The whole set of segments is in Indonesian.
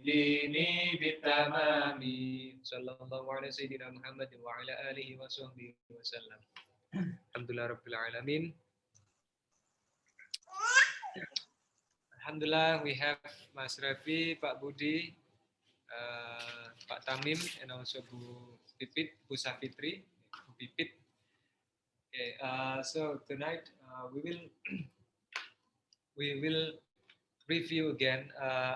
dini bitamami. Sallallahu alaihi sayyidina Muhammad wa ala alihi wa sahbihi wasallam. Alhamdulillah rabbil alamin. Alhamdulillah, we have Mas Revi, Pak Budi, Pak Tamim, and also Bu Pipit, Bu Safitri, Bu Pipit. Okay, so tonight we will review again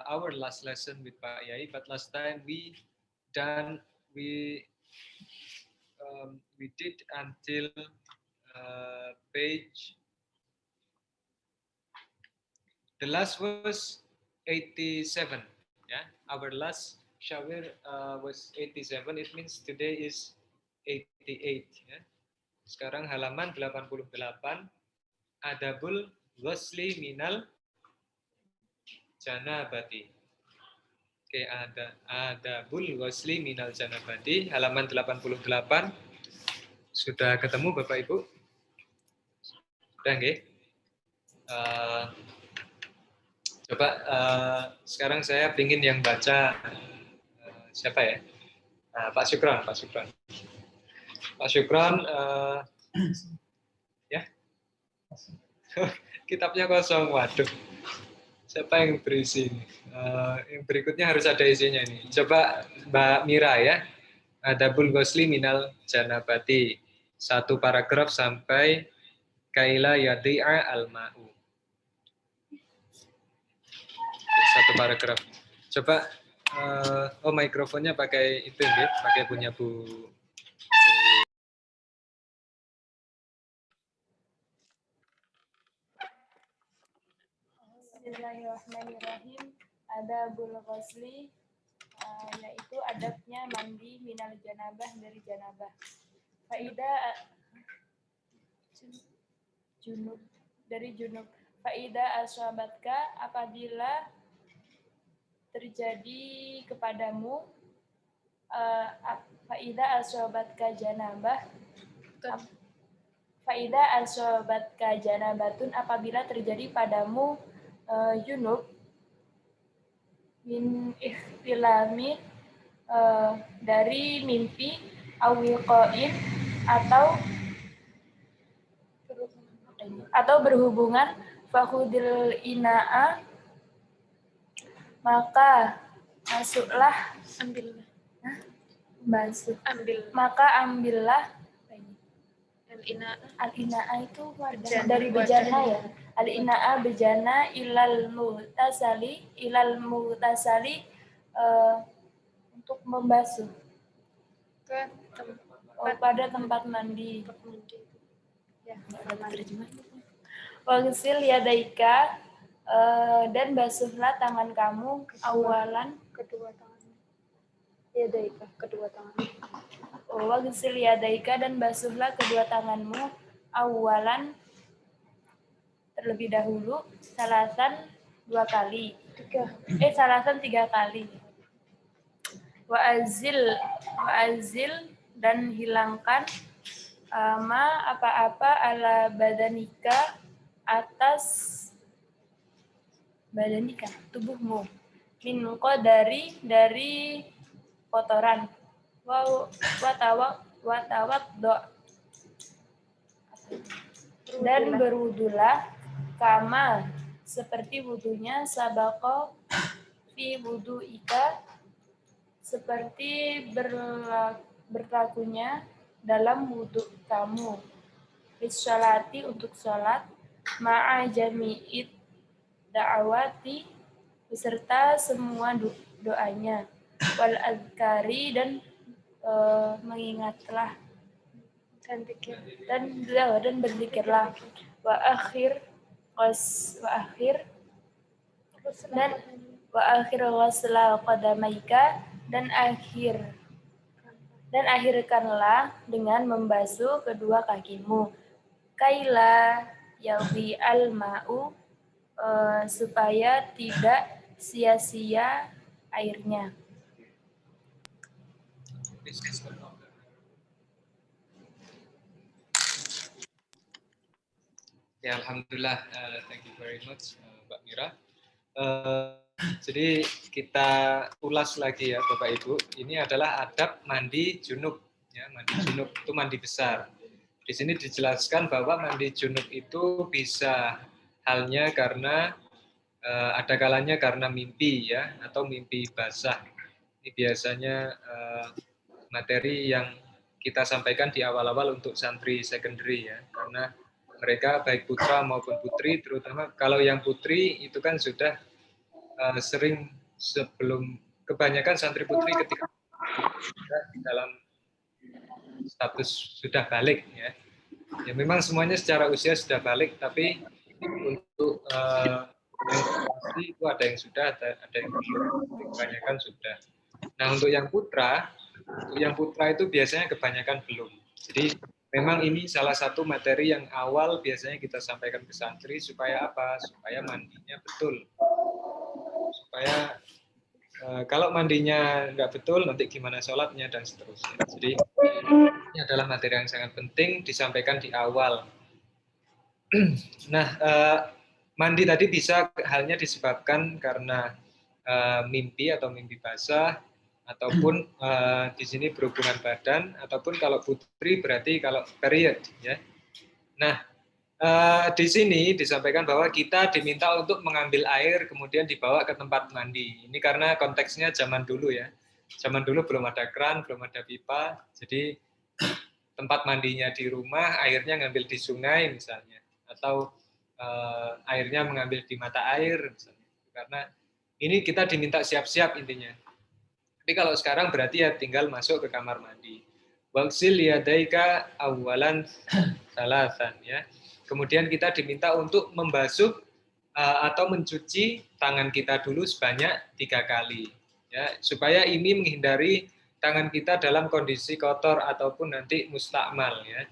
our last lesson with Pak Yai. But last time we did until page. The last was 87. Yeah, our last shawir was 87. It means today is 88. Ya. Sekarang halaman 88. Adabul ghusli minal janabati. Oke, adabul ghusli minal janabati, halaman 88. Sudah ketemu Bapak Ibu? Sudah nggih? Coba sekarang saya ingin yang baca siapa ya? Pak Syukron. Pak Syukron, ya? Kitabnya kosong, waduh. Siapa yang berisi ini? Yang berikutnya harus ada isinya ini. Coba Mbak Mira ya. Adabul ghusli minal janabati. 1 paragraf sampai kaila yadi'a al-ma'u. 1 paragraf. Coba mikrofonnya pakai itu ya, pakai punya Bu. Bismillahirrahmanirrahim. Adabul ghusli, yaitu adabnya mandi minal janabah, dari janabah. Dari junub. Faida aswabatka, apabila terjadi kepadamu faida aswabatka janabah. Faida asobatka janabatun, apabila terjadi padamu junub min ihtilami, dari mimpi, awiqoin, atau berhubungan, fakhudil ina'a, maka masuklah, maka ambillah. Al-ina'a itu wadah, dari bejana ya. Al-ina'a bejana ilal mughtasali, untuk membasuh pada tempat mandi. Ya, waghsil yadaika, dan basuhlah tangan kamu, awalan, kedua tangan. Yadaika, kedua tangan. Waghsil yadaika, dan basuhlah kedua tanganmu, awalan, terlebih dahulu, salasan 2 kali. Salasan 3 kali. Wa'azil, dan hilangkan apa-apa ala badanika, atas badanika, tubuhmu, min qadari, dari kotoran, watawaddo, dan berwudulah, kama, seperti wudunya, sabako fi wudu'ika, seperti berlakunya dalam wudu kamu, bisolati, untuk sholat, ma'a jami'id da'awati, beserta semua doanya, wal azkari, dan mengingatlah, dan berzikirlah, wa akhir ghusla qadamaika, dan akhirkanlah dengan membasuh kedua kakimu, kaila yaghi al-ma'u, supaya tidak sia-sia airnya. Ya, alhamdulillah, thank you very much Mbak Mira. Jadi kita ulas lagi ya Bapak Ibu. Ini adalah adab mandi junub. Ya, mandi junub itu mandi besar. Di sini dijelaskan bahwa mandi junub itu bisa halnya karena ada kalanya karena mimpi ya, atau mimpi basah. Ini biasanya materi yang kita sampaikan di awal-awal untuk santri secondary ya, karena mereka baik putra maupun putri, terutama kalau yang putri itu kan sudah sering sebelum, kebanyakan santri putri ketika dalam status sudah balik ya. Ya memang semuanya secara usia sudah balik, tapi untuk menstruasi itu ada yang sudah, ada yang belum. Kebanyakan sudah. Nah untuk yang putra itu biasanya kebanyakan belum. Jadi memang ini salah satu materi yang awal biasanya kita sampaikan ke santri supaya apa? Supaya mandinya betul. Supaya kalau mandinya nggak betul, nanti gimana sholatnya dan seterusnya. Jadi ini adalah materi yang sangat penting disampaikan di awal. Nah, mandi tadi bisa halnya disebabkan karena mimpi atau mimpi basah, ataupun di sini berhubungan badan, ataupun kalau putri berarti kalau period. Ya. Nah, di sini disampaikan bahwa kita diminta untuk mengambil air kemudian dibawa ke tempat mandi. Ini karena konteksnya zaman dulu ya. Zaman dulu belum ada kran, belum ada pipa, jadi tempat mandinya di rumah, airnya ngambil di sungai misalnya, atau airnya mengambil di mata air misalnya. Karena ini kita diminta siap-siap intinya. Tapi kalau sekarang berarti ya tinggal masuk ke kamar mandi. Wagsil yadaika awalan salasan ya. Kemudian kita diminta untuk membasuh atau mencuci tangan kita dulu sebanyak 3 kali ya, supaya ini menghindari tangan kita dalam kondisi kotor ataupun nanti mustakmal ya.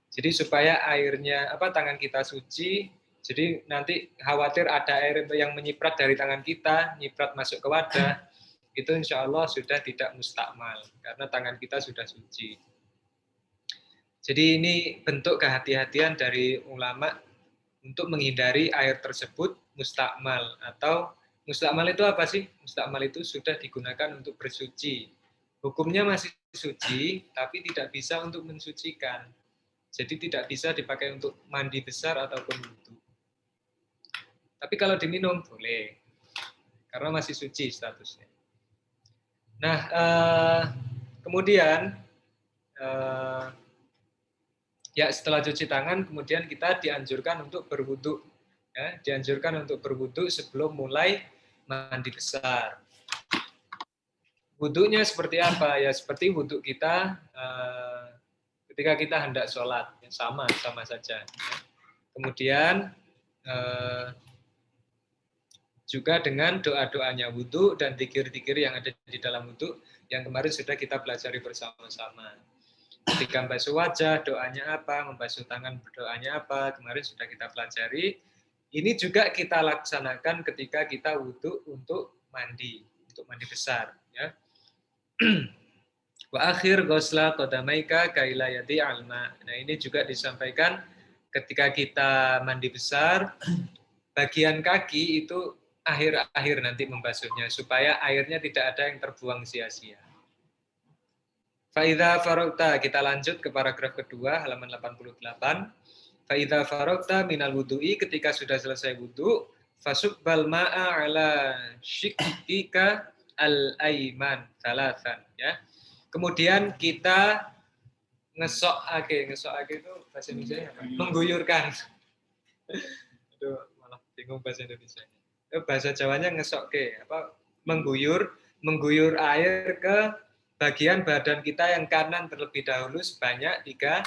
Jadi supaya airnya tangan kita suci, jadi nanti khawatir ada air yang menyiprat dari tangan kita, nyiprat masuk ke wadah, itu insya Allah sudah tidak mustakmal karena tangan kita sudah suci. Jadi ini bentuk kehati-hatian dari ulama untuk menghindari air tersebut mustakmal. Atau mustakmal itu apa sih? Mustakmal itu sudah digunakan untuk bersuci. Hukumnya masih suci, tapi tidak bisa untuk mensucikan. Jadi tidak bisa dipakai untuk mandi besar ataupun wudu. Tapi kalau diminum boleh, karena masih suci statusnya. Nah, kemudian ya setelah cuci tangan, kemudian kita dianjurkan untuk berwudu. Ya, dianjurkan untuk berwudu sebelum mulai mandi besar. Wudunya seperti apa? Ya seperti wudu kita ketika kita hendak sholat, ya, sama saja. Kemudian juga dengan doa-doanya wudu dan zikir-zikir yang ada di dalam wudu yang kemarin sudah kita pelajari bersama-sama. Ketika membasuh wajah, doanya apa, membasuh tangan, doanya apa, kemarin sudah kita pelajari. Ini juga kita laksanakan ketika kita wudu untuk mandi besar. Ya. Wa akhir ghusla qadamaika kaila yati alma. Nah ini juga disampaikan ketika kita mandi besar, bagian kaki itu akhir-akhir nanti membasuhnya, supaya airnya tidak ada yang terbuang sia-sia. Fa'idha farokta, kita lanjut ke paragraf kedua, halaman 88. Fa'idha farokta minal wudu'i, ketika sudah selesai wudu, fasubbal ma'a ala syikika al-aiman, salasan. Ya. Kemudian kita ngesokake itu bahasa Indonesia apa? Mengguyurkan. Aduh, malah bingung bahasa Indonesia. Bahasa Jawanya ngesokke, mengguyur air ke bagian badan kita yang kanan terlebih dahulu sebanyak 3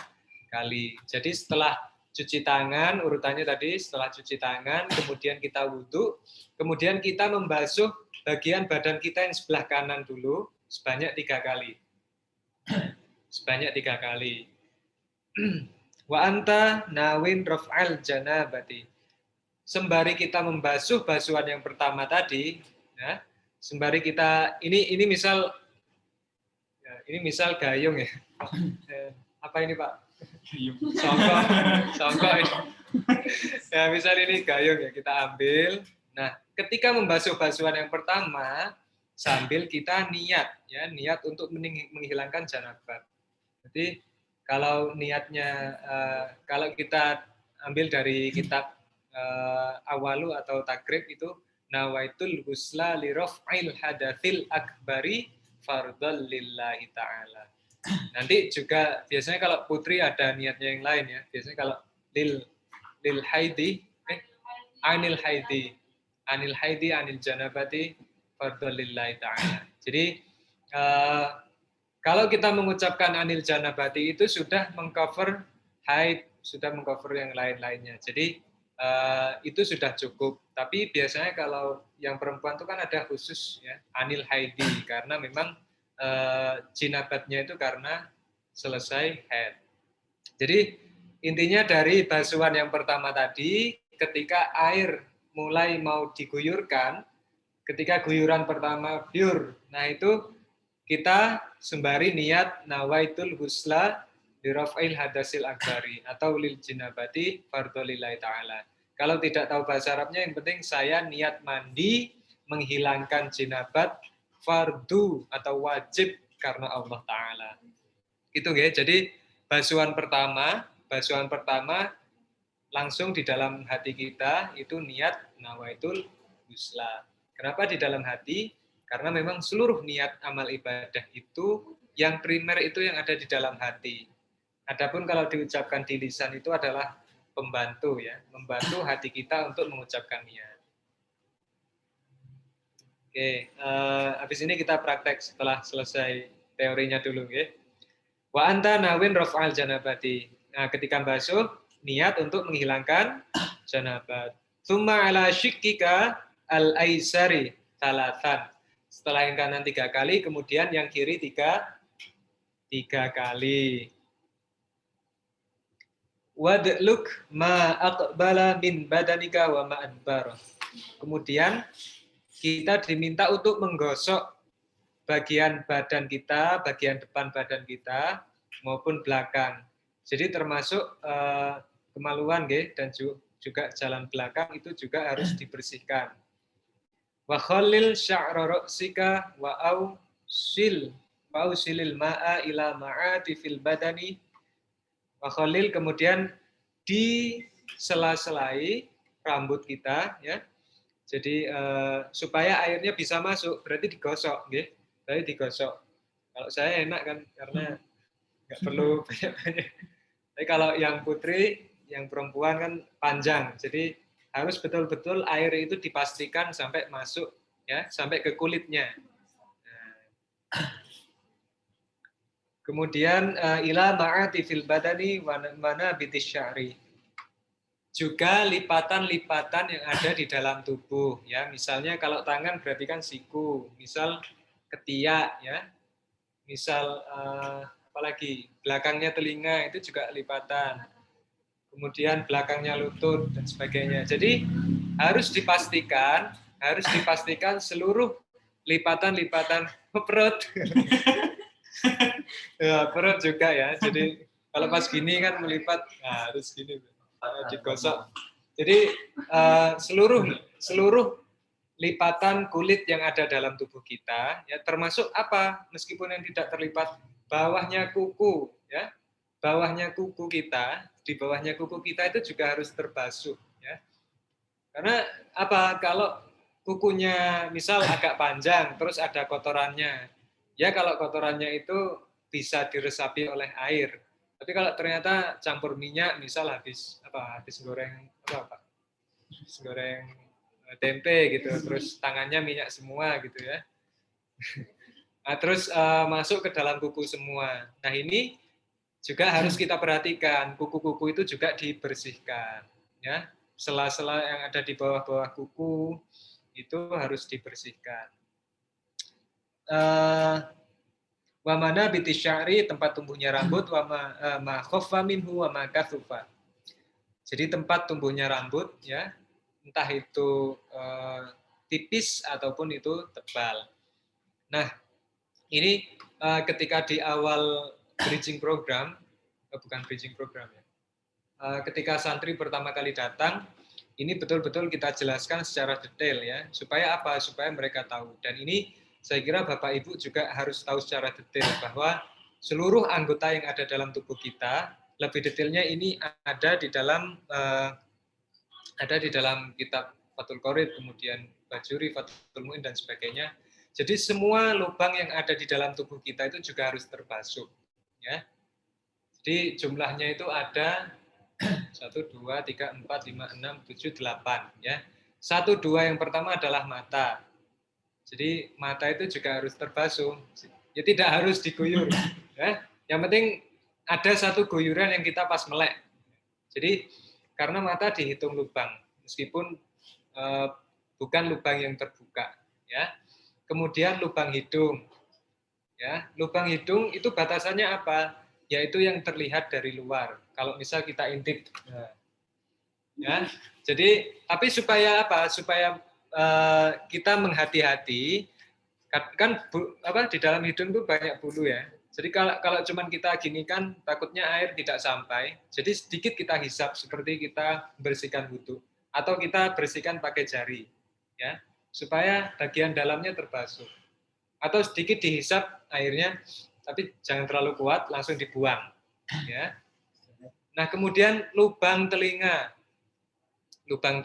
kali. Jadi setelah cuci tangan, urutannya tadi setelah cuci tangan, kemudian kita wudu, kemudian kita membasuh bagian badan kita yang sebelah kanan dulu sebanyak 3 kali. Sebanyak 3 kali. Wa anta nawin raf'al janabati. Sembari kita membasuh basuhan yang pertama tadi, ya, sembari kita ini misal gayung ya. Apa ini Pak? Songkok ini. Ya misal ini gayung ya, kita ambil. Nah ketika membasuh basuhan yang pertama sambil kita niat ya, niat untuk menghilangkan janabat. Jadi kalau niatnya kalau kita ambil dari kitab Awalu atau Takrib itu nawaitul ghusla li raf'il hadatsil akbari fardhal lillahi ta'ala. Nanti juga biasanya kalau putri ada niatnya yang lain ya. Biasanya kalau lil haidi anil haidi anil janabati fardhal lillahi ta'ala. Jadi kalau kita mengucapkan anil janabati itu sudah mengcover haid, sudah mengcover yang lain-lainnya. Jadi itu sudah cukup. Tapi biasanya kalau yang perempuan itu kan ada khusus ya, anil haidi karena memang jinabatnya itu karena selesai haid. Jadi intinya dari basuhan yang pertama tadi, ketika air mulai mau diguyurkan, ketika guyuran pertama pure, nah itu kita sembari niat nawaitul husla diraf'il hadasil akbari atau lil jinabati fardholillahi ta'ala. Kalau tidak tahu bahasa Arabnya, yang penting saya niat mandi menghilangkan jinabat fardu atau wajib karena Allah Ta'ala. Itu ya. Jadi basuhan pertama langsung di dalam hati kita itu niat nawaitul husla. Kenapa di dalam hati? Karena memang seluruh niat amal ibadah itu yang primer itu yang ada di dalam hati. Adapun kalau diucapkan di lisan itu adalah pembantu ya, membantu hati kita untuk mengucapkan niat. Oke, habis ini kita praktek setelah selesai teorinya dulu ya. Wa anta nawin raf'al janabati. Nah, ketika basuh niat untuk menghilangkan janabat. Tsumma ala syikkika al-aisari talatan. Setelah yang kanan 3 kali, kemudian yang kiri 3 kali. Wadluk ma aqbala min badanika wa ma adbar. Kemudian kita diminta untuk menggosok bagian badan kita, bagian depan badan kita maupun belakang. Jadi termasuk kemaluan dan juga jalan belakang itu juga harus dibersihkan. Wa khallil sya'ra ra'sika wa ausilil ma'a ila ma'ati fil badani. Wa khallil, kemudian di sela-selai rambut kita ya. Jadi supaya airnya bisa masuk berarti digosok nggih. Berarti digosok. Kalau saya enak kan karena nggak perlu banyak-banyak. Tapi kalau yang putri, yang perempuan kan panjang. Jadi harus betul-betul air itu dipastikan sampai masuk ya, sampai ke kulitnya. Nah. Kemudian ila ma'ati fil badani wa mana bitis sya'ri. Juga lipatan-lipatan yang ada di dalam tubuh ya. Misalnya kalau tangan berarti kan siku, misal ketiak ya. Misal apalagi belakangnya telinga itu juga lipatan. Kemudian belakangnya lutut dan sebagainya. Jadi harus dipastikan seluruh lipatan-lipatan perut. Ya, perut juga ya. Jadi kalau pas gini kan melipat, nah, harus gini digosok. Jadi seluruh lipatan kulit yang ada dalam tubuh kita ya, termasuk apa? Meskipun yang tidak terlipat, bawahnya kuku ya. Bawahnya kuku kita, di bawahnya kuku kita itu juga harus terbasuh ya. Karena apa? Kalau kukunya misal agak panjang terus ada kotorannya. Ya kalau kotorannya itu bisa diresapi oleh air. Tapi kalau ternyata campur minyak, misal habis goreng habis goreng tempe gitu, terus tangannya minyak semua gitu ya. Nah, terus masuk ke dalam kuku semua. Nah ini juga harus kita perhatikan, kuku-kuku itu juga dibersihkan, ya. Sela-sela yang ada di bawah-bawah kuku itu harus dibersihkan. Wa mana bitisyari, tempat tumbuhnya rambut, wa ma khaffa minhu wa ma kathufa. Jadi tempat tumbuhnya rambut ya, entah itu tipis ataupun itu tebal. Nah, ini ketika di awal bridging program, bukan bridging program ya. Ketika santri pertama kali datang, ini betul-betul kita jelaskan secara detail ya. Supaya apa? Supaya mereka tahu. Dan ini saya kira Bapak Ibu juga harus tahu secara detail bahwa seluruh anggota yang ada dalam tubuh kita, lebih detailnya ini ada di dalam kitab Fathul Qorib, kemudian Bajuri, Fathul Mu'in dan sebagainya. Jadi semua lubang yang ada di dalam tubuh kita itu juga harus terbasuh, ya. Jadi jumlahnya itu ada 1, 2, 3, 4, 5, 6, 7, 8, ya. 1, 2 yang pertama adalah mata. Jadi mata itu juga harus terbasuh. Ya tidak harus diguyur, ya. Yang penting ada satu guyuran yang kita pas melek. Jadi karena mata dihitung lubang, meskipun bukan lubang yang terbuka, ya. Kemudian lubang hidung, ya. Lubang hidung itu batasannya apa? Yaitu yang terlihat dari luar. Kalau misal kita intip, ya. Jadi tapi supaya apa? Supaya kita menghati-hati, kan di dalam hidung itu banyak bulu ya. Jadi kalau cuman kita gini kan takutnya air tidak sampai. Jadi sedikit kita hisap seperti kita bersihkan wudhu atau kita bersihkan pakai jari, ya, supaya bagian dalamnya terbasuh. Atau sedikit dihisap airnya, tapi jangan terlalu kuat, langsung dibuang, ya. Nah kemudian lubang telinga, lubang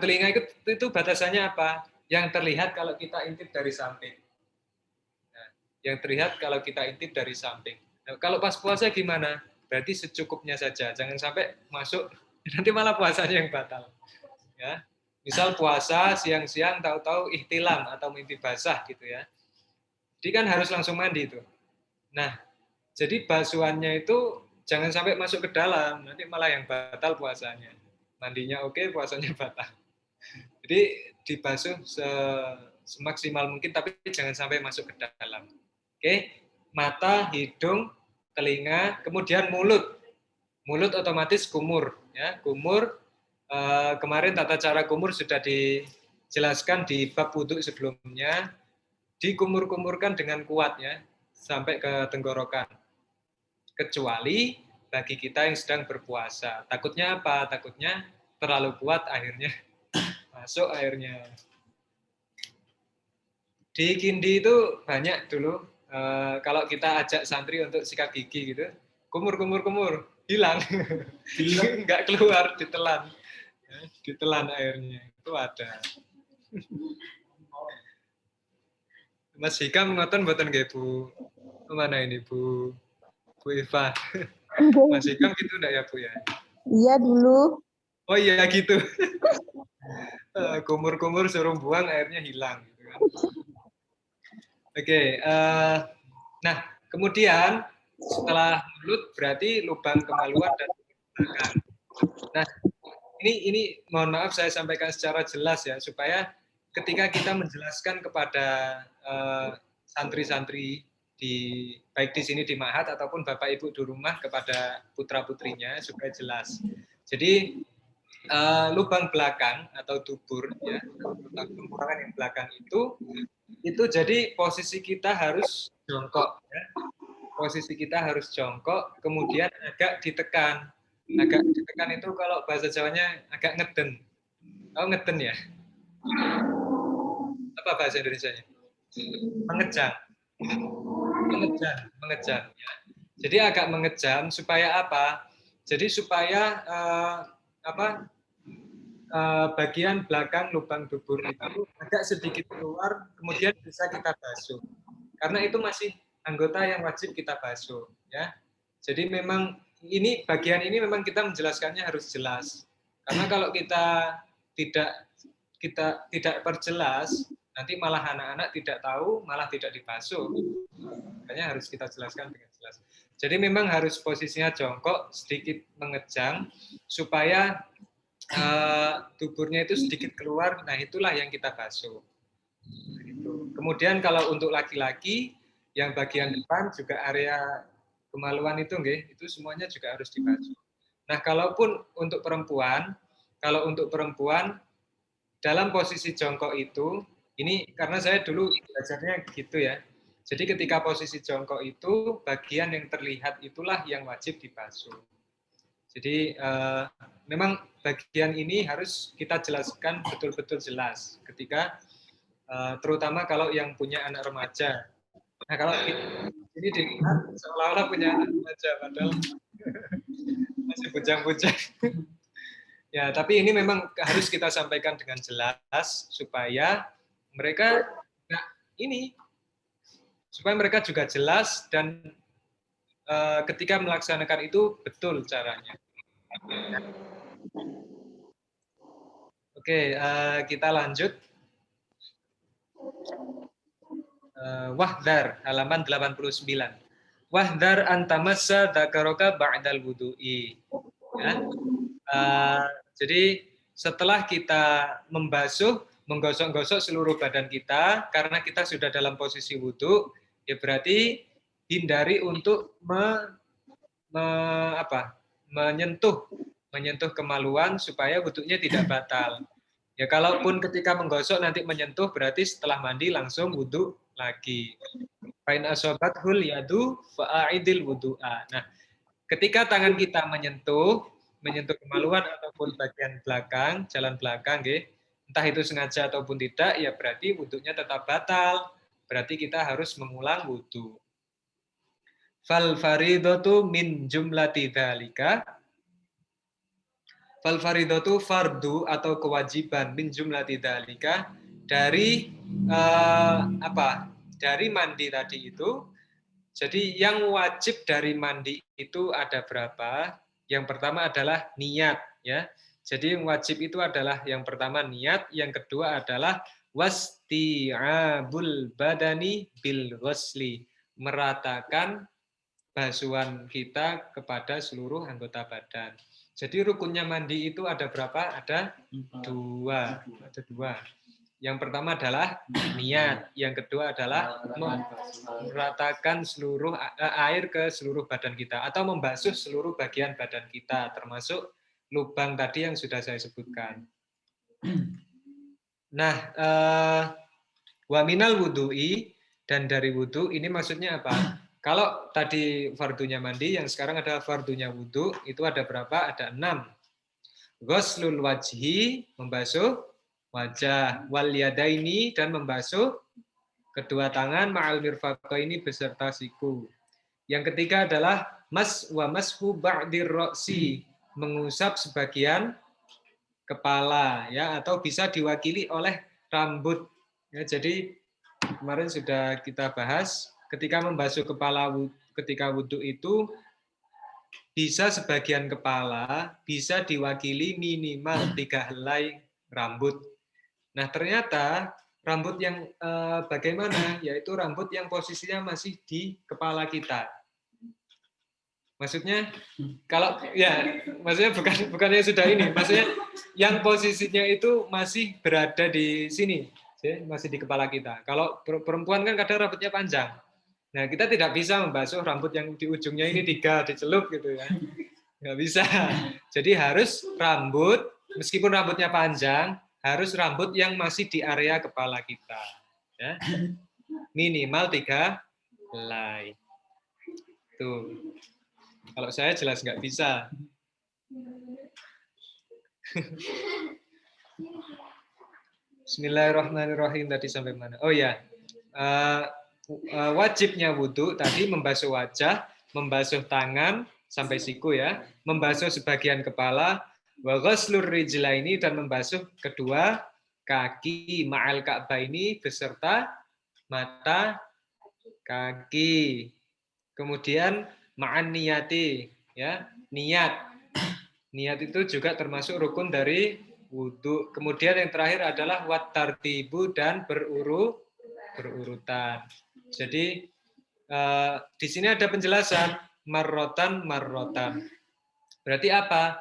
telinga itu batasannya apa? Yang terlihat kalau kita intip dari samping. Yang terlihat kalau kita intip dari samping. Nah, kalau pas puasa gimana? Berarti secukupnya saja, jangan sampai masuk nanti malah puasanya yang batal. Ya, misal puasa siang-siang tahu-tahu ihtilam atau mimpi basah gitu ya. Jadi kan harus langsung mandi itu. Nah, jadi basuhannya itu jangan sampai masuk ke dalam, nanti malah yang batal puasanya. Mandinya oke, puasanya batal. Jadi dibasuh semaksimal mungkin, tapi jangan sampai masuk ke dalam. Oke, mata, hidung, telinga, kemudian mulut. Mulut otomatis kumur, ya. Kumur kemarin tata cara kumur sudah dijelaskan di bab wudhu sebelumnya. Dikumur-kumurkan dengan kuat ya, sampai ke tenggorokan. Kecuali bagi kita yang sedang berpuasa. Takutnya apa? Takutnya terlalu kuat akhirnya masuk airnya. Di Kindi itu banyak dulu kalau kita ajak santri untuk sikat gigi gitu, kumur hilang, nggak keluar, ditelan airnya, itu ada. Mas Hikam ngoten mboten nggih Bu? Kemana ini Bu Eva? Mas Hikam gitu enggak ya Bu ya? Iya dulu. Oh iya gitu. Kumur suruh buang airnya hilang. Gitu kan. Oke, nah kemudian setelah mulut berarti lubang kemaluan dan belakang. Nah ini mohon maaf saya sampaikan secara jelas ya supaya ketika kita menjelaskan kepada santri-santri baik di sini di Ma'had ataupun Bapak Ibu di rumah kepada putra-putrinya supaya jelas. Jadi lubang belakang atau dubur ya, tengkorak yang belakang itu jadi posisi kita harus jongkok ya. Posisi kita harus jongkok, kemudian agak ditekan. Agak ditekan itu kalau bahasa Jawanya agak ngeden. Oh ngeden ya? Apa bahasa Indonesianya? Mengejang. Mengejang ya. Jadi agak mengejam supaya apa? Jadi supaya bagian belakang lubang dubur itu agak sedikit keluar, kemudian bisa kita basuh. Karena itu masih anggota yang wajib kita basuh, ya. Jadi memang bagian ini memang kita menjelaskannya harus jelas. Karena kalau kita tidak perjelas, nanti malah anak-anak tidak tahu, malah tidak dibasuh. Makanya harus kita jelaskan dengan jelas. Jadi memang harus posisinya jongkok, sedikit mengejang, supaya duburnya itu sedikit keluar, nah itulah yang kita basuh. Gitu. Kemudian kalau untuk laki-laki, yang bagian depan juga area kemaluan itu, itu semuanya juga harus dibasuh. Nah, kalaupun untuk perempuan, dalam posisi jongkok itu, ini karena saya dulu belajarnya gitu ya. Jadi ketika posisi jongkok itu, bagian yang terlihat itulah yang wajib dibasuh. Jadi memang bagian ini harus kita jelaskan betul-betul jelas ketika terutama kalau yang punya anak remaja. Nah, kalau ini dilihat seolah-olah punya anak remaja padahal masih bujang-bujang. Ya, tapi ini memang harus kita sampaikan dengan jelas supaya mereka ini supaya mereka juga jelas dan ketika melaksanakan itu betul caranya. Oke, kita lanjut. Wahdar, halaman 89. Wahdar antamassa dzakaroka ba'dal wudu'i. Ya. Jadi setelah kita membasuh, menggosok-gosok seluruh badan kita, karena kita sudah dalam posisi wudhu, ya berarti hindari untuk menyentuh kemaluan supaya wudhunya tidak batal. Ya kalaupun ketika menggosok nanti menyentuh, berarti setelah mandi langsung wudhu lagi. Fain asobathul yadu fa'idil wudhu'a. Nah, ketika tangan kita menyentuh kemaluan ataupun bagian belakang, jalan belakang, entah itu sengaja ataupun tidak, ya berarti wudhunya tetap batal. Berarti kita harus mengulang wudhu. Fal faridatu min jumlati dzalika. Fal faridatu fardu atau kewajiban min jumlati dzalika dari dari mandi tadi itu. Jadi yang wajib dari mandi itu ada berapa? Yang pertama adalah niat, ya. Jadi yang wajib itu adalah yang pertama niat, yang kedua adalah wasti'abul badani bil ghusli, meratakan basuhan kita kepada seluruh anggota badan. Jadi rukunnya mandi itu ada berapa? Ada dua. Ada dua. Yang pertama adalah niat, yang kedua adalah meratakan seluruh air ke seluruh badan kita atau membasuh seluruh bagian badan kita termasuk lubang tadi yang sudah saya sebutkan. Nah, waminal wudu'i, dan dari wudhu ini maksudnya apa? Kalau tadi fardunya mandi, yang sekarang adalah fardunya wudhu, itu ada berapa? Ada 6. Ghuslul wajhi, membasuh wajah, wal yadaini, dan membasuh kedua tangan, ma'al mirfaqaini beserta siku. Yang ketiga adalah mas wa mashu ba'dir ra'si, mengusap sebagian kepala, ya, atau bisa diwakili oleh rambut. Ya, jadi kemarin sudah kita bahas ketika membasuh kepala ketika wudhu itu bisa sebagian kepala bisa diwakili minimal 3 helai rambut. Nah ternyata rambut yang bagaimana? Yaitu rambut yang posisinya masih di kepala kita. Maksudnya kalau ya maksudnya bukan yang sudah ini, maksudnya yang posisinya itu masih berada di sini. Masih di kepala kita. Kalau perempuan kan kadang rambutnya panjang. Nah, kita tidak bisa membasuh rambut yang di ujungnya ini 3 dicelup gitu ya. Nggak bisa. Jadi harus rambut, meskipun rambutnya panjang, harus rambut yang masih di area kepala kita. Ya. Minimal 3 helai. Tuh. Kalau saya jelas nggak bisa. Bismillahirrahmanirrahim, tadi sampai mana? Oh ya, wajibnya wudhu tadi membasuh wajah, membasuh tangan sampai siku ya, membasuh sebagian kepala, wa ghuslur rijlaini, dan membasuh kedua kaki, ma'al ka'baini beserta mata kaki. Kemudian ma'an niyati, ya, niat. Niat itu juga termasuk rukun dari wudhu. Kemudian yang terakhir adalah wat tartibu, dan berurutan. Jadi di sini ada penjelasan marrotan. Berarti apa?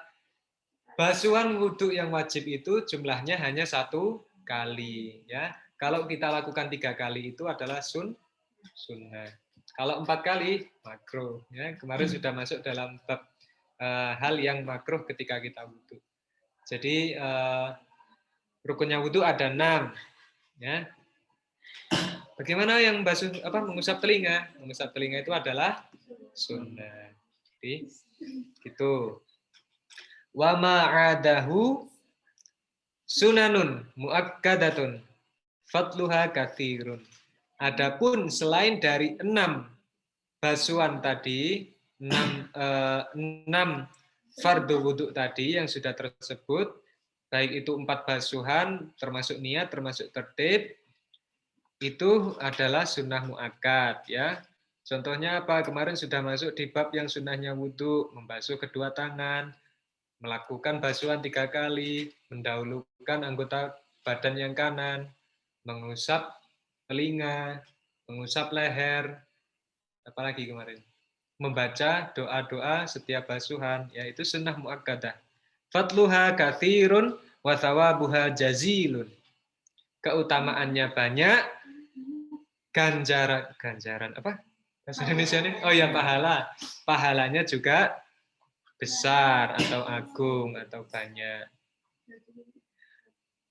Basuhan wudhu yang wajib itu jumlahnya hanya 1 kali. Ya, kalau kita lakukan 3 kali itu adalah sunnah. Kalau 4 kali makruh. Ya, kemarin sudah masuk dalam bab hal yang makruh ketika kita wudhu. Jadi rukunnya wudhu ada 6. Ya. Bagaimana yang mengusap telinga? Mengusap telinga itu adalah sunnah. Jadi gitu. Wa ma'adahu sunanun muakkadatun fatluha katsirun. Adapun selain dari 6 basuhan tadi, 6 fardu wudhu tadi yang sudah tersebut, baik itu 4 basuhan, termasuk niat, termasuk tertib, itu adalah sunnah muakkad ya. Contohnya apa? Kemarin sudah masuk di bab yang sunnahnya wudhu, membasuh kedua tangan, melakukan basuhan 3 kali, mendahulukan anggota badan yang kanan, mengusap telinga, mengusap leher, apalagi kemarin, membaca doa-doa setiap basuhan, yaitu sunnah muakkadah. Fatluha katsirun wa thawabuha jazilun. Keutamaannya banyak, ganjaran apa? Bahasa Indonesia ini? Oh ya, pahalanya juga besar atau agung atau banyak.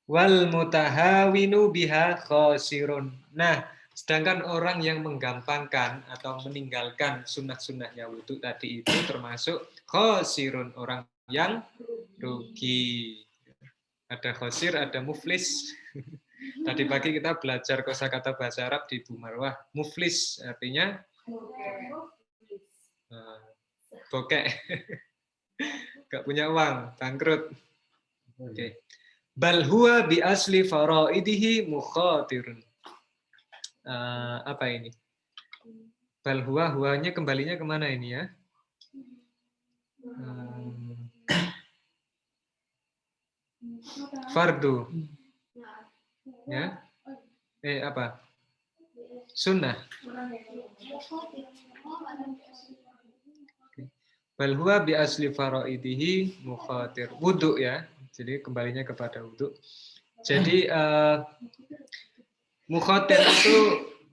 Wal mutahawinu biha khosirun. Nah, sedangkan orang yang menggampangkan atau meninggalkan sunnah-sunnahnya wudhu tadi itu termasuk khosirun, orang yang rugi. Ada khosir, ada muflis. Tadi pagi kita belajar kosakata bahasa Arab di Bu Marwah. Muflis artinya bokek. Gak punya uang, bangkrut. Oke. Bal huwa bi asli faraidihi mukhatirun. Apa ini? Bal huwanya kembalinya kemana ini ya? Fardu. Ya? Apa? Sunnah. Bal huwa bi asli faraidihi mukhatir. Wudu ya. Jadi kembalinya kepada wudu. Jadi mukhatir itu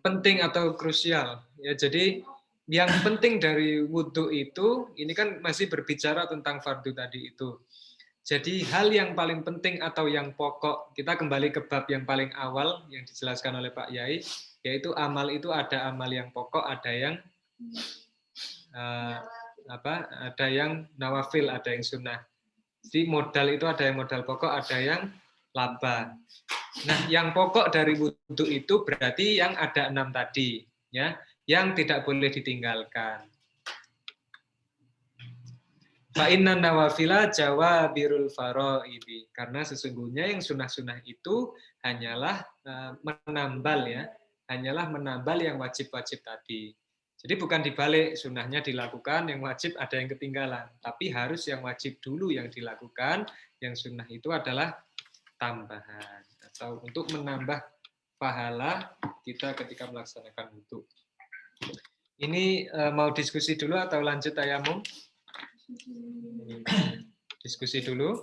penting atau krusial. Ya, jadi yang penting dari wudu itu, ini kan masih berbicara tentang fardu tadi itu. Jadi hal yang paling penting atau yang pokok, kita kembali ke bab yang paling awal yang dijelaskan oleh Pak Yai, yaitu amal itu ada amal yang pokok, ada yang ada yang nawafil, ada yang sunnah. Jadi modal itu ada yang modal pokok, ada yang laba. Nah, yang pokok dari wudhu itu berarti yang ada 6 tadi, ya, yang tidak boleh ditinggalkan. Fa inna nawafila jawabirul faraidi, karena sesungguhnya yang sunnah-sunnah itu hanyalah menambal ya, hanyalah menambal yang wajib-wajib tadi. Jadi bukan dibalik, sunnahnya dilakukan, yang wajib ada yang ketinggalan. Tapi harus yang wajib dulu yang dilakukan, yang sunnah itu adalah tambahan. Atau untuk menambah pahala kita ketika melaksanakan wudhu. Ini mau diskusi dulu atau lanjut tayamum? Diskusi dulu.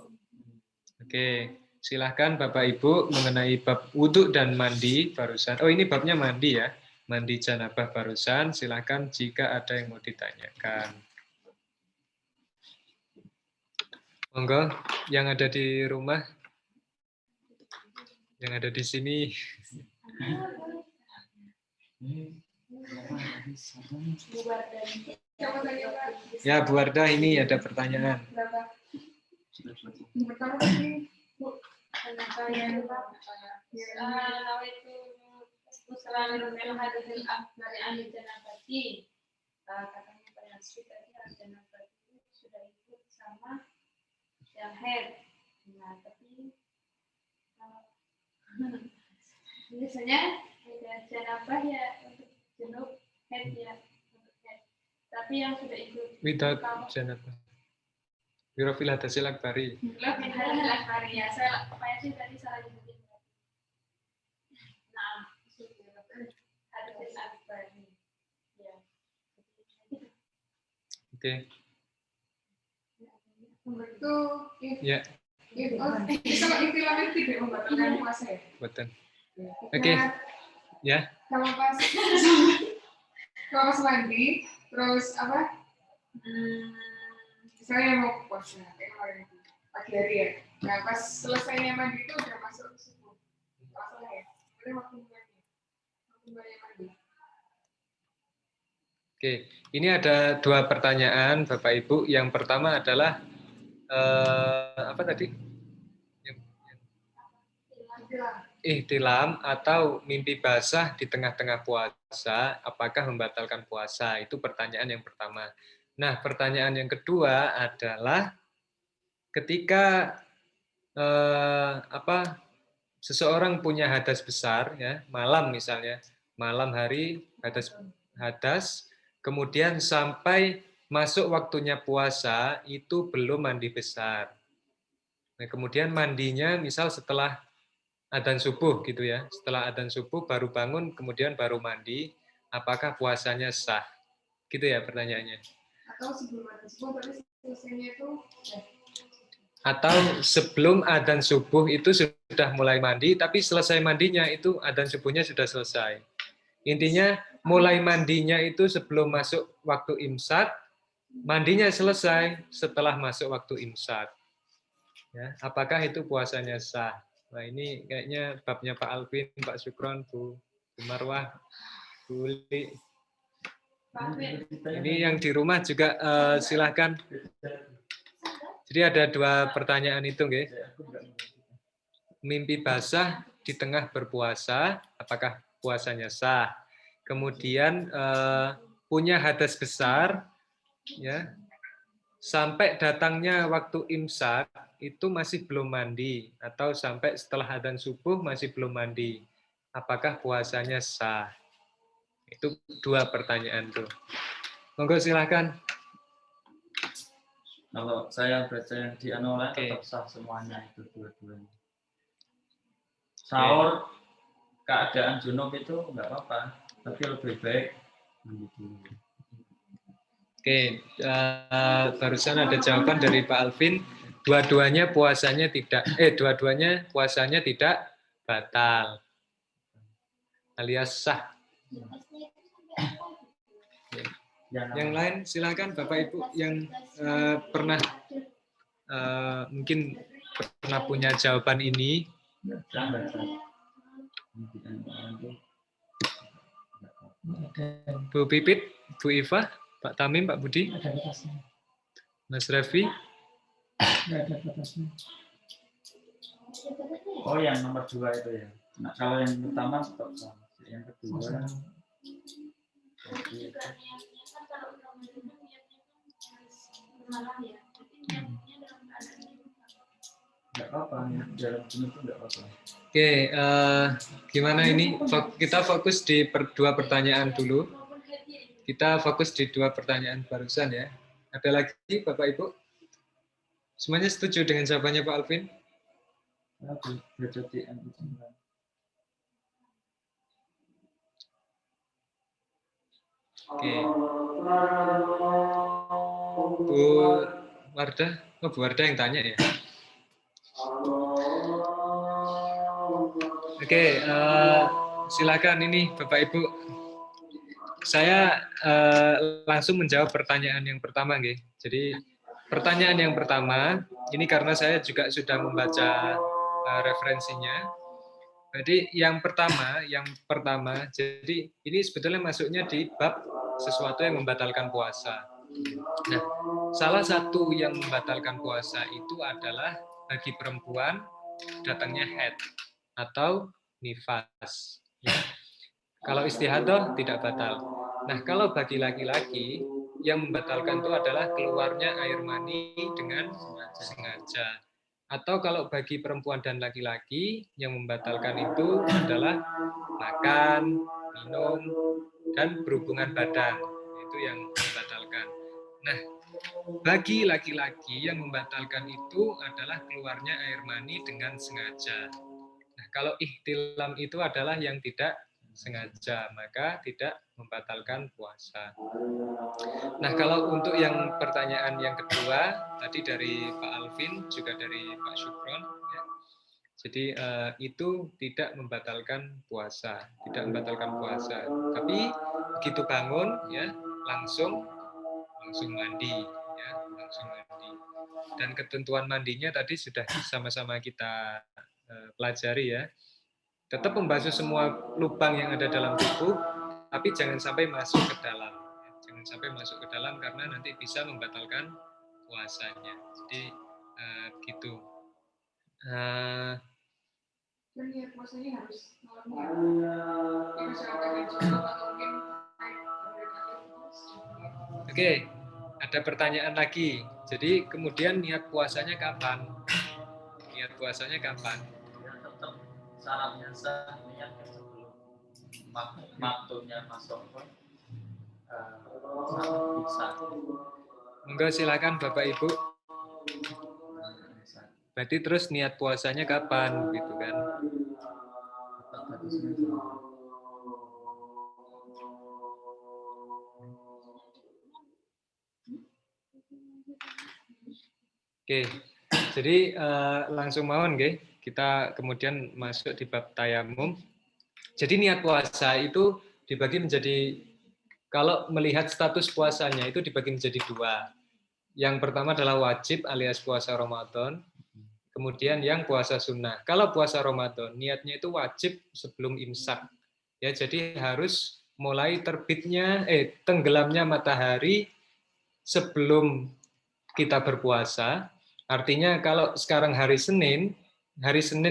Oke, silahkan Bapak Ibu mengenai bab wudhu dan mandi barusan. Oh, ini babnya mandi ya. Mandi janabah barusan, silakan jika ada yang mau ditanyakan. Monggo, yang ada di rumah, yang ada di sini. Ya, Bu Wardah, ini ada pertanyaan. Selain dari ahli janabati, katanya Pak Yasri tadi ahli janabati sudah ikut sama yang head. Nah, tapi biasanya janabah ya untuk junub, head ya untuk head. Tapi yang sudah ikut without janabah. Wirafil hadasil akbari. Wirafil hadasil akbari ya. Saya Pak Yasri tadi salah nyebutin. Nah, hadasil akbari. Ya. Oke. Nomor itu, ya. Kalau istilahnya tidak membatalkan puasa ya? Betul. Oke. Ya. Kalau pas mandi, terus apa? Misalnya mau puasa, kayak kemarin itu pagi hari ya. Nah, pas selesainya mandi itu udah masuk subuh. Puasa ya? Boleh waktu mulai mandi. Oke, ini ada 2 pertanyaan Bapak Ibu. Yang pertama adalah apa tadi? Ihtilam atau mimpi basah di tengah-tengah puasa, apakah membatalkan puasa? Itu pertanyaan yang pertama. Nah, pertanyaan yang kedua adalah ketika seseorang punya hadas besar, ya, malam misalnya, malam hari hadas, kemudian sampai masuk waktunya puasa itu belum mandi besar. Nah, kemudian mandinya misal setelah adzan subuh gitu ya, setelah adzan subuh baru bangun, kemudian baru mandi, apakah puasanya sah? Gitu ya pertanyaannya. Atau sebelum adzan subuh, berarti selesainya itu atau sebelum adzan subuh itu sudah mulai mandi, tapi selesai mandinya itu adzan subuhnya sudah selesai. Intinya mulai mandinya itu sebelum masuk waktu imsak, mandinya selesai setelah masuk waktu imsak. Ya, apakah itu puasanya sah? Nah ini kayaknya babnya Pak Alvin, Pak Sukron, Bu Marwah, Bu Uli. Ini yang di rumah juga silahkan. Jadi ada dua pertanyaan itu, nggih. Mimpi basah di tengah berpuasa, apakah puasanya sah? Kemudian punya hadas besar, ya, sampai datangnya waktu imsak itu masih belum mandi, atau sampai setelah adzan subuh masih belum mandi, apakah puasanya sah? Itu dua pertanyaan tuh. Monggo silahkan. Kalau saya baca yang di online tetap sah semuanya itu dua-duanya. Sahur keadaan junub itu nggak apa-apa, tapi lebih baik begitu. Oke, barusan ada jawaban dari Pak Alvin. Dua-duanya puasanya tidak batal, alias sah. Yang lain silakan Bapak Ibu yang pernah mungkin pernah punya jawaban ini. Bu Pipit, Bu Iva, Pak Tamim, Pak Budi, Mas Revi. Oh, yang nomor 2 itu ya. Nah, kalau yang pertama tetap sama. Yang kedua nggak apa-apa, dalam sini itu nggak apa-apa. Oke, gimana ini? Kita fokus di dua pertanyaan dulu. Kita fokus di dua pertanyaan barusan ya. Ada lagi Bapak Ibu? Semuanya setuju dengan jawabannya Pak Alvin? Oke. Bu Wardah, Bu Wardah yang tanya ya. Oke, silakan ini Bapak Ibu. Saya langsung menjawab pertanyaan yang pertama, nggih. Jadi pertanyaan yang pertama ini karena saya juga sudah membaca referensinya. Jadi yang pertama, jadi ini sebetulnya masuknya di bab sesuatu yang membatalkan puasa. Nah, salah satu yang membatalkan puasa itu adalah bagi perempuan datangnya haid atau nifas. Ya. Kalau istihadah tidak batal. Nah, kalau bagi laki-laki yang membatalkan itu adalah keluarnya air mani dengan sengaja. Atau kalau bagi perempuan dan laki-laki yang membatalkan itu adalah makan, minum, dan berhubungan badan. Itu yang membatalkan. Nah, bagi laki-laki yang membatalkan itu adalah keluarnya air mani dengan sengaja. Nah, kalau ihtilam itu adalah yang tidak sengaja, maka tidak membatalkan puasa. Nah, kalau untuk yang pertanyaan yang kedua, tadi dari Pak Alvin, juga dari Pak Sukron, ya. Jadi itu tidak membatalkan puasa, Tapi begitu bangun, ya langsung mandi, ya langsung mandi. Dan ketentuan mandinya tadi sudah sama-sama kita pelajari ya. Tetap membasuh semua lubang yang ada dalam tubuh, tapi jangan sampai masuk ke dalam. Jangan sampai masuk ke dalam karena nanti bisa membatalkan puasanya. Jadi Gitu. Eh, Dan niat puasanya harus malam ya. Ya misalkan yang sudah atau mungkin Oke, ada pertanyaan lagi. Jadi kemudian niat puasanya kapan? Niat puasanya kapan? Ya tetap syaratnya sah niat sebelum waktunya masuk bisa. Monggo silakan Bapak Ibu. Berarti terus niat puasanya kapan gitu kan? Tetap batasnya dulu. Oke, jadi langsung mawon nggih. Kita kemudian masuk di bab tayamum. Jadi niat puasa itu dibagi menjadi, kalau melihat status puasanya itu dibagi menjadi dua. Yang pertama adalah wajib alias puasa Ramadan. Kemudian yang puasa sunnah. Kalau puasa Ramadan, niatnya itu wajib sebelum imsak. Ya, jadi harus mulai tenggelamnya matahari sebelum kita berpuasa. Artinya kalau sekarang hari Senin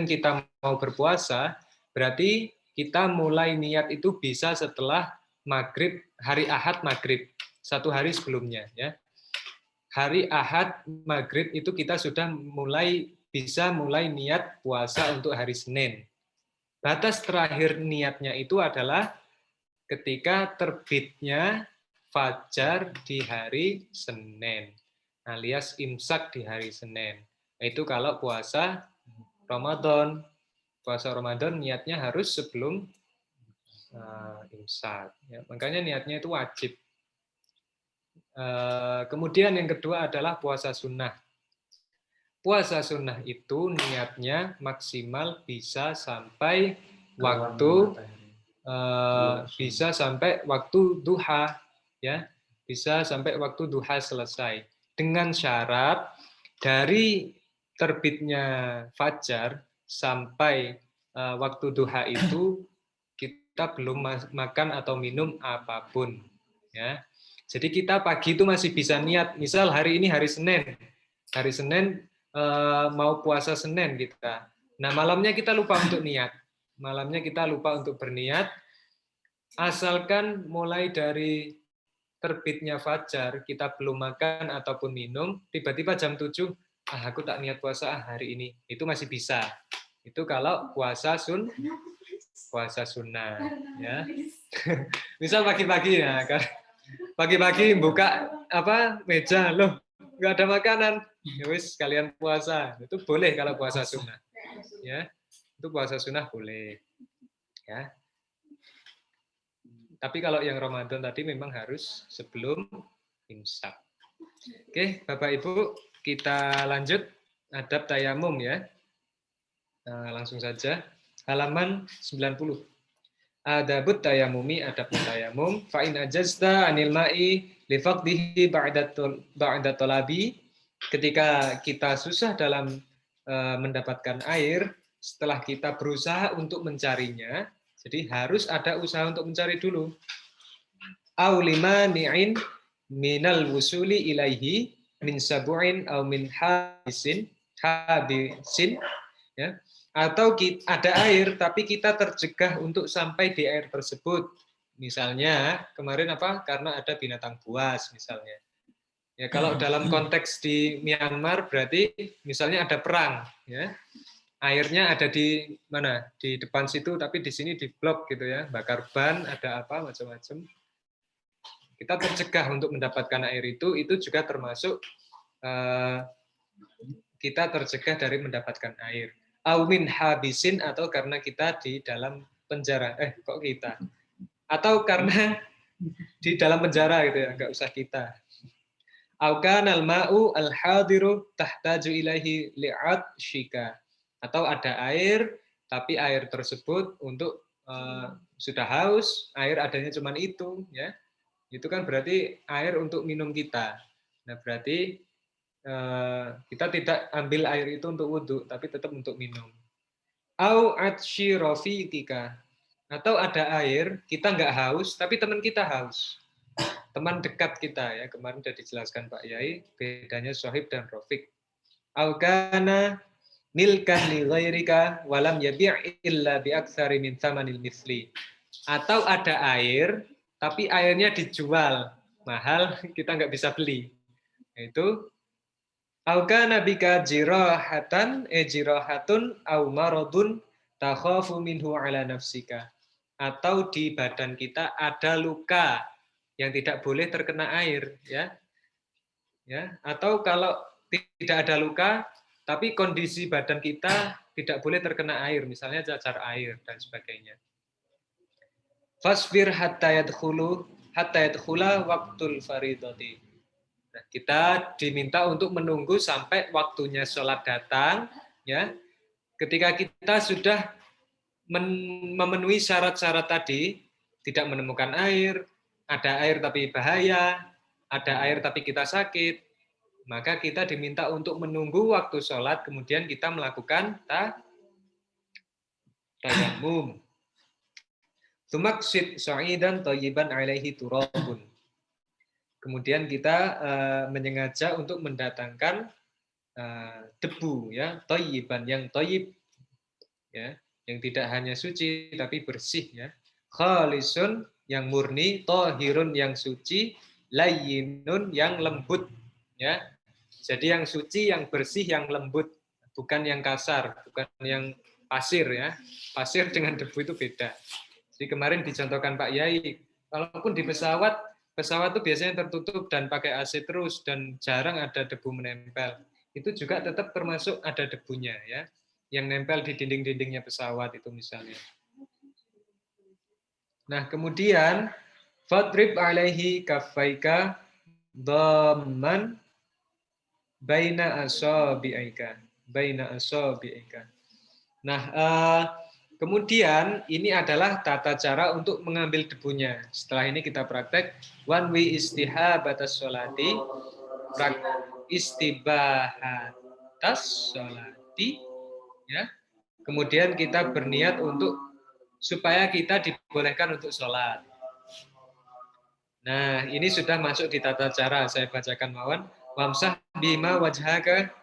kita mau berpuasa, berarti kita mulai niat itu bisa setelah maghrib, hari Ahad maghrib, satu hari sebelumnya. Ya. Hari Ahad maghrib itu kita sudah bisa mulai niat puasa untuk hari Senin. Batas terakhir niatnya itu adalah ketika terbitnya fajar di hari Senin, alias imsak di hari Senin. Itu kalau puasa Ramadan. Puasa Ramadan niatnya harus sebelum imsak. Ya, makanya niatnya itu wajib. Kemudian yang kedua adalah puasa sunnah. Puasa sunnah itu niatnya maksimal bisa sampai waktu duha, ya, bisa sampai waktu duha selesai. Dengan syarat dari terbitnya fajar sampai waktu duha itu kita belum makan atau minum apapun, ya. Jadi kita pagi itu masih bisa niat, misal hari ini hari Senin mau puasa Senin kita. Nah, malamnya kita lupa untuk niat. Malamnya kita lupa untuk berniat. Asalkan mulai dari terbitnya fajar, kita belum makan ataupun minum, tiba-tiba jam 7, aku tak niat puasa hari ini. Itu masih bisa. Itu kalau puasa sunnah, ya. Misal pagi-pagi ya, kan. Pagi-pagi buka meja, loh, nggak ada makanan. Ya wis, kalian puasa. Itu boleh kalau puasa sunnah. Ya. Itu puasa sunnah boleh. Ya. Tapi kalau yang Ramadan tadi memang harus sebelum imsak. Oke, Bapak Ibu, kita lanjut adab tayamum ya. Nah, langsung saja. Halaman 90. Adabut tayamumi, adab tayamum. Fa in ajazta anil ma'i li faqdihi ba'da talabi. Ketika kita susah dalam mendapatkan air, setelah kita berusaha untuk mencarinya, jadi harus ada usaha untuk mencari dulu. Au limani'in minal wusuli ilaihi min sabu'in au min habisin, ya. Atau ada air tapi kita tercegah untuk sampai di air tersebut. Misalnya kemarin karena ada binatang buas misalnya. Ya, kalau dalam konteks di Myanmar berarti misalnya ada perang, ya. Airnya ada di mana? Di depan situ tapi di sini diblok gitu ya, bakar ban, ada apa macam-macam. Kita tercegah untuk mendapatkan air itu juga termasuk kita tercegah dari mendapatkan air. Aumin habisin, atau karena kita di dalam penjara. Kok kita? Atau karena di dalam penjara gitu ya, nggak usah kita. Aukan al-ma'u al-hadiru tahtaju ilaihi li'at syika. Atau ada air, tapi air tersebut untuk sudah haus, air adanya cuma itu, ya. Itu kan berarti air untuk minum kita. Nah, berarti kita tidak ambil air itu untuk wudhu, tapi tetap untuk minum. Au atshi rafiqika, atau ada air, kita nggak haus, tapi teman kita haus. Teman dekat kita ya, kemarin sudah dijelaskan Pak Yai, bedanya sohib dan rafiq. au kana milkan li ghairika walam yabi' illa bi aktsari min tsamanil misli. Atau ada air tapi airnya dijual mahal, kita nggak bisa beli. Itu au kana bika jirahatan jirahatun au maradun takhafu minhu ala nafsika. Atau di badan kita ada luka yang tidak boleh terkena air, ya. Ya, atau kalau tidak ada luka tapi kondisi badan kita tidak boleh terkena air, misalnya cacar air dan sebagainya. Fasbir hatta yadkhula waqtul faridati. Nah, kita diminta untuk menunggu sampai waktunya sholat datang, ya. Ketika kita sudah memenuhi syarat-syarat tadi, tidak menemukan air, ada air tapi bahaya, ada air tapi kita sakit, maka kita diminta untuk menunggu waktu sholat, kemudian kita melakukan tayamum. Tumaksid sa'idan thayyiban alaihi turabun. Kemudian kita menyengaja untuk mendatangkan debu, ya, thayyiban, yang thayyib, ya, yang tidak hanya suci tapi bersih, ya. Khalisun, yang murni, thahirun, yang suci, layyinun, yang lembut, ya. Jadi yang suci, yang bersih, yang lembut, bukan yang kasar, bukan yang pasir, ya. Pasir dengan debu itu beda. Jadi kemarin dicontohkan Pak Yai, walaupun di pesawat itu biasanya tertutup dan pakai AC terus dan jarang ada debu menempel. Itu juga tetap termasuk ada debunya, ya. Yang nempel di dinding-dindingnya pesawat itu misalnya. Nah, kemudian fadrib alaihi kaffaika dhamman baina asabi'ika. Nah, kemudian ini adalah tata cara untuk mengambil debunya. Setelah ini kita praktek one way istihabatas sholati, istibahatas sholati, ya. Kemudian kita berniat untuk supaya kita dibolehkan untuk sholat. Nah, ini sudah masuk di tata cara. Saya bacakan mawon. Wamsah bima wajhaka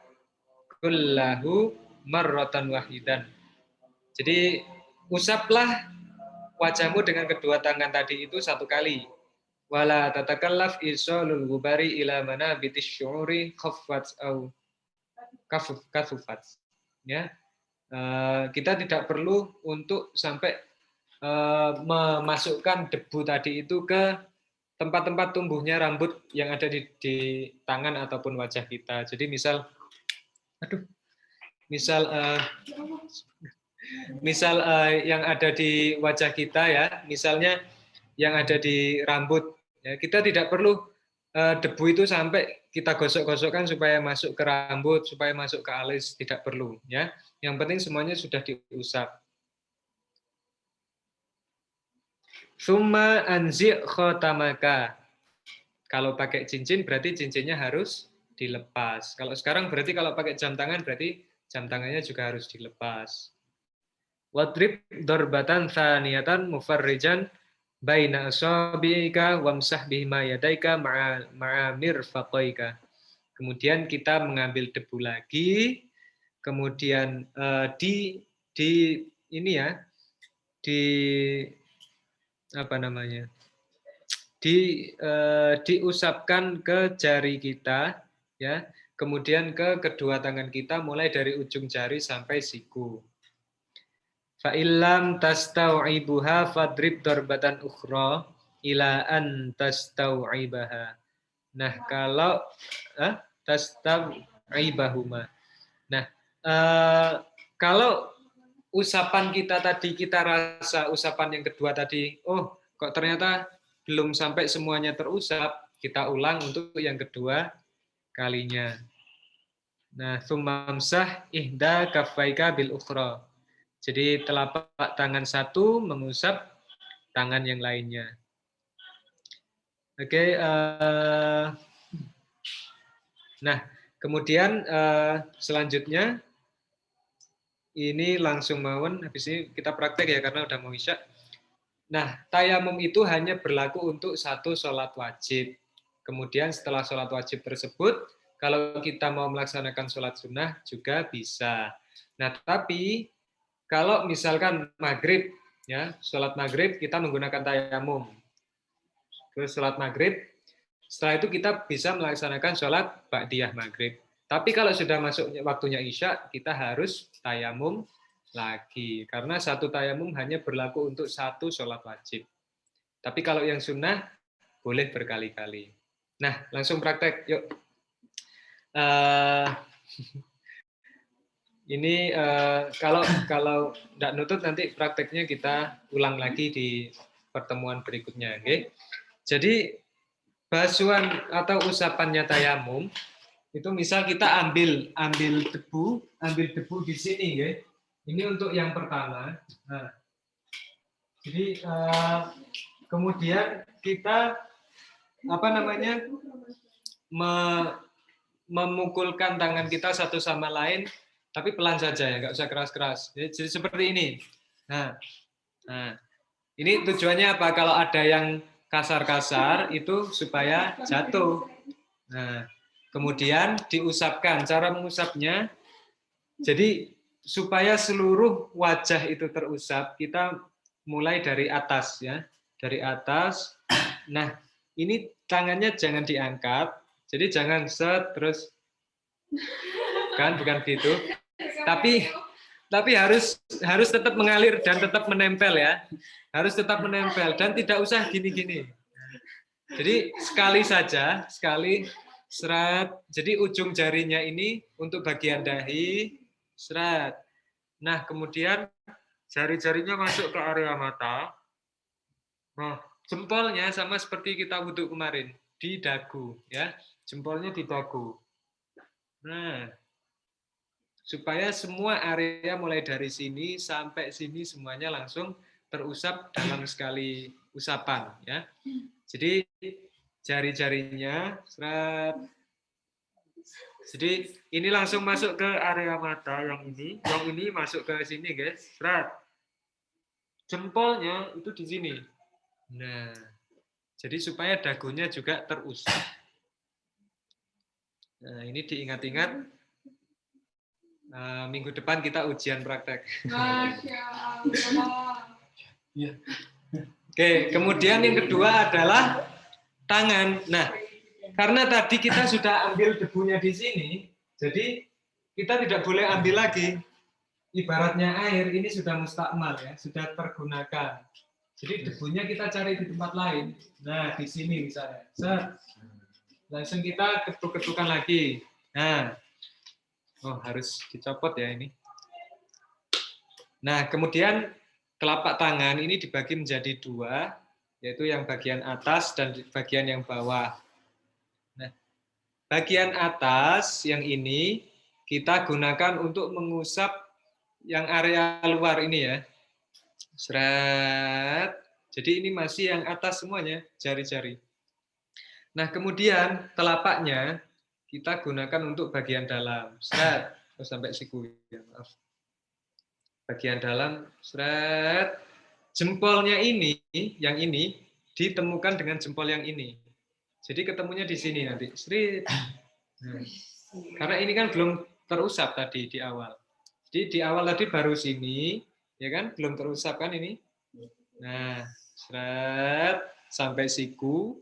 kullahu marratan wahidan. Jadi usaplah wajahmu dengan kedua tangan tadi itu satu kali. Wala tatakallaf isolul gubari ila mana bitis syuri khaffat au kafufat. Ya. Kita tidak perlu untuk sampai memasukkan debu tadi itu ke tempat-tempat tumbuhnya rambut yang ada di tangan ataupun wajah kita. Jadi misal yang ada di wajah kita, ya, misalnya yang ada di rambut, ya, kita tidak perlu debu itu sampai kita gosok-gosokkan supaya masuk ke rambut, supaya masuk ke alis, tidak perlu, ya. Yang penting semuanya sudah diusap. Summa anzi' khotamaka. Kalau pakai cincin berarti cincinnya harus dilepas. Kalau sekarang berarti kalau pakai jam tangan berarti jam tangannya juga harus dilepas. Wadrib darbatan tsaniyatan mufarrijan baina asabi'ika wamsah bihima yadaika ma'a mirfaqaika. Kemudian kita mengambil debu lagi, kemudian diusapkan ke jari kita, ya, kemudian ke kedua tangan kita mulai dari ujung jari sampai siku. Fa illam tastau'ibuha fadrib darbatan ukhra ila an tastau'ibaha. Nah, kalau tastau'ibahuma. Nah, kalau usapan kita tadi, kita rasa usapan yang kedua tadi, oh kok ternyata belum sampai semuanya terusap, kita ulang untuk yang kedua kalinya. Nah, tsumamsah ihda kaffaika bil ukhra. Jadi telapak tangan satu mengusap tangan yang lainnya. Oke, nah kemudian selanjutnya ini langsung mawon, habis ini kita praktek ya karena udah mau isya. Nah, tayamum itu hanya berlaku untuk satu sholat wajib. Kemudian setelah sholat wajib tersebut, Kalau kita mau melaksanakan sholat sunnah juga bisa. Nah, tapi kalau misalkan maghrib, ya sholat maghrib kita menggunakan tayamum. Terus sholat maghrib, setelah itu kita bisa melaksanakan sholat ba'diyah maghrib. Tapi kalau sudah masuk waktunya isya, kita harus tayamum lagi. Karena satu tayamum hanya berlaku untuk satu sholat wajib. Tapi kalau yang sunnah, boleh berkali-kali. Nah, langsung praktek, yuk. Ini kalau tidak nutut nanti prakteknya kita ulang lagi di pertemuan berikutnya, okay? Jadi basuhan atau usapannya tayamum itu misal kita ambil debu di sini, okay? Ini untuk yang pertama. Nah, jadi kemudian kita memukulkan tangan kita satu sama lain, tapi pelan saja ya, nggak usah keras-keras. Jadi seperti ini. Nah, ini tujuannya apa? Kalau ada yang kasar-kasar itu supaya jatuh. Nah, kemudian diusapkan. Cara mengusapnya, jadi supaya seluruh wajah itu terusap, kita mulai dari atas ya, dari atas. Nah, ini tangannya jangan diangkat. Jadi jangan set terus kan, bukan gitu. Tapi harus tetap mengalir dan tetap menempel ya. Harus tetap menempel dan tidak usah gini-gini. Jadi sekali saja, serat. Jadi ujung jarinya ini untuk bagian dahi, serat. Nah, kemudian jari-jarinya masuk ke area mata. Nah, jempolnya sama seperti kita wudhu kemarin, di dagu ya. Jempolnya di dagu. Nah, supaya semua area mulai dari sini sampai sini semuanya langsung terusap dalam sekali usapan ya. Jadi jari-jarinya serat. Jadi ini langsung masuk ke area mata yang ini masuk ke sini guys, serat. Jempolnya itu di sini. Nah, jadi supaya dagunya juga terusap. Nah, ini diingat-ingat. Minggu depan kita ujian praktek. Masya Allah. Oke, kemudian yang kedua adalah tangan. Nah, karena tadi kita sudah ambil debunya di sini, jadi kita tidak boleh ambil lagi. Ibaratnya air ini sudah mustakmal ya, sudah tergunakan. Jadi debunya kita cari di tempat lain. Nah, di sini misalnya. Langsung kita ketuk-ketukan lagi. Nah, harus dicopot ya ini. Nah, kemudian telapak tangan ini dibagi menjadi dua, yaitu yang bagian atas dan bagian yang bawah. Nah, bagian atas yang ini kita gunakan untuk mengusap yang area luar ini ya. Seret. Jadi ini masih yang atas semuanya, jari-jari. Nah, kemudian telapaknya kita gunakan untuk bagian dalam. Seret. Sampai siku ya, maaf. Bagian dalam, seret. Jempolnya ini, yang ini ditemukan dengan jempol yang ini. Jadi ketemunya di sini nanti. Seret. Nah, karena ini kan belum terusap tadi di awal. Jadi di awal tadi baru sini, ya kan? Belum terusap kan ini. Nah, seret sampai siku.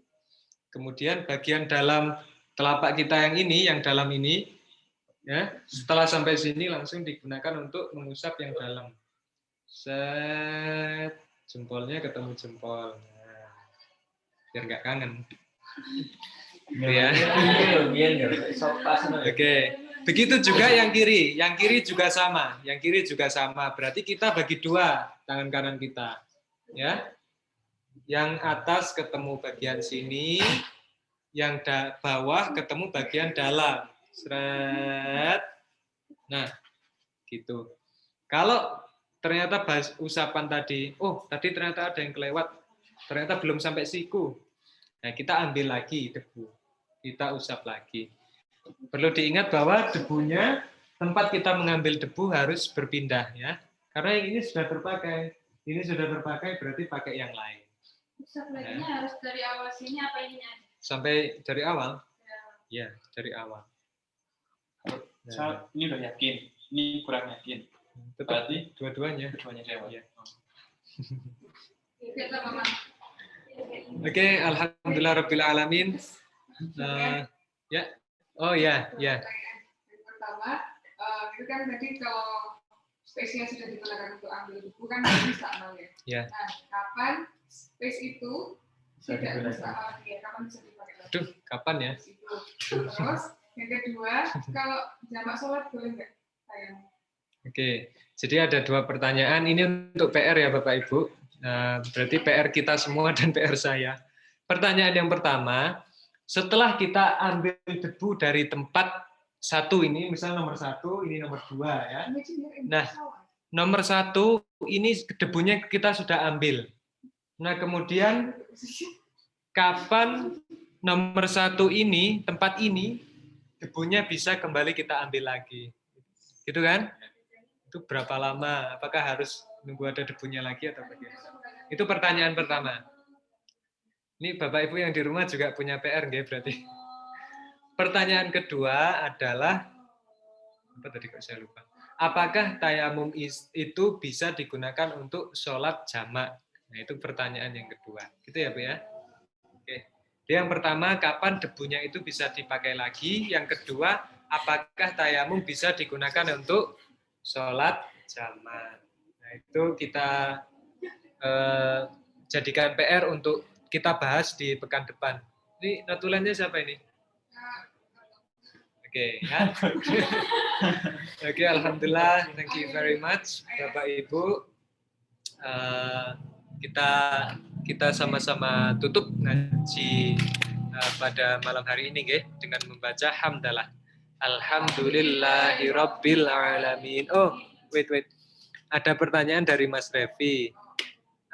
Kemudian bagian dalam telapak kita yang ini, yang dalam ini, ya. Setelah sampai sini langsung digunakan untuk mengusap yang dalam. Set, jempolnya ketemu jempol. Nah, biar nggak kangen. Ya. Oke. Begitu juga yang kiri. Yang kiri juga sama. Yang kiri juga sama. Berarti kita bagi dua tangan kanan kita. Ya. Yang atas ketemu bagian sini, yang bawah ketemu bagian dalam. Seret. Nah, gitu. Kalau ternyata usapan tadi, tadi ternyata ada yang kelewat, ternyata belum sampai siku. Nah, kita ambil lagi debu. Kita usap lagi. Perlu diingat bahwa debunya, tempat kita mengambil debu harus berpindah ya. Karena yang ini sudah terpakai. Ini sudah terpakai berarti pakai yang lain. Usap laginya harus dari awal sini apa ini? Sampai dari awal? Ya, dari awal. Saya ini udah yakin, ini kurang yakin. Tetap Berarti dua-duanya. keduanya jawab. Iya. Oh. Kita Mama. Oke, alhamdulillah rabbil alamin. Ya. Oh ya, ya. Pertanyaan yang pertama, itu kan tadi kalau space-nya sudah digunakan untuk ambil buku kan bisa nol ya. Ya. Nah, kapan space itu Bisa tidak digunakan. bisa ya, kapan bisa dipakai lagi? Aduh, kapan ya? Itu. Terus yang kedua, kalau jamak sholat boleh nggak? Sayang. Oke, jadi ada dua pertanyaan. Ini untuk PR ya Bapak Ibu. Nah, berarti PR kita semua dan PR saya. Pertanyaan yang pertama, setelah kita ambil debu dari tempat satu ini, misalnya nomor 1, ini nomor 2 ya. Nah, nomor 1 ini debunya kita sudah ambil. Nah, kemudian kapan nomor 1 ini, tempat ini, debunya bisa kembali kita ambil lagi. Gitu kan? Itu berapa lama? Apakah harus nunggu ada debunya lagi atau bagaimana? Itu pertanyaan pertama. Ini Bapak Ibu yang di rumah juga punya PR nggih berarti. Pertanyaan kedua adalah apa tadi kok saya lupa. Apakah tayamum itu bisa digunakan untuk sholat jamak? Nah, itu pertanyaan yang kedua. Gitu ya, Bu ya? Oke. Yang pertama, kapan debunya itu bisa dipakai lagi? Yang kedua, apakah tayamum bisa digunakan untuk sholat jamak? Nah, itu kita jadikan PR untuk kita bahas di pekan depan. Ini notulennya siapa ini? Oke, ya. Oke, alhamdulillah, thank you very much, Bapak Ibu. Kita sama-sama tutup ngaji pada malam hari ini, dengan membaca hamdalah. Alhamdulillahirabbil alamin. Oh, wait. Ada pertanyaan dari Mas Revi.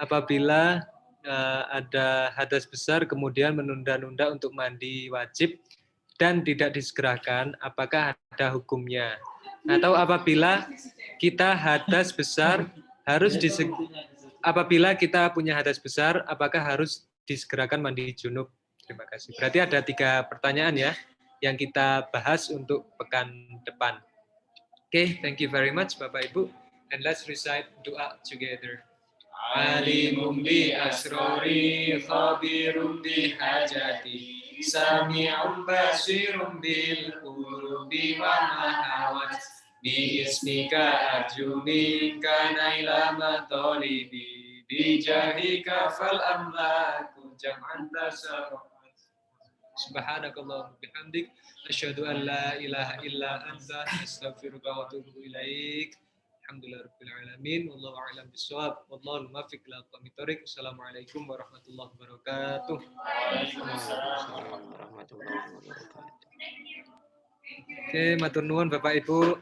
Apabila ada hadas besar kemudian menunda-nunda untuk mandi wajib dan tidak disegerakan, apakah ada hukumnya? Atau apabila kita hadas besar apabila kita punya hadas besar, apakah harus disegerakan mandi junub? Terima kasih. Berarti ada 3 pertanyaan ya yang kita bahas untuk pekan depan. Oke, thank you very much Bapak Ibu. And let's recite doa together. Alimum bi asrori, khabirum bi hajati, sami'un basirum bil qulubi wa mahawat, bi ismika arjuni kana ila matalibi, bi jahika fal amlaku jam'an tasarrufat. Subhanakallahumma bihamdik, asyhadu an la ilaha illa anta, astaghfiruka wa atubu ilaik. Alhamdulillahirabbil alamin, wallahu a'lam bishawab, wallahu muwaffiq ila aqwamit thoriq. Assalamualaikum warahmatullahi wabarakatuh. Oke, matur nuwun Bapak Ibu.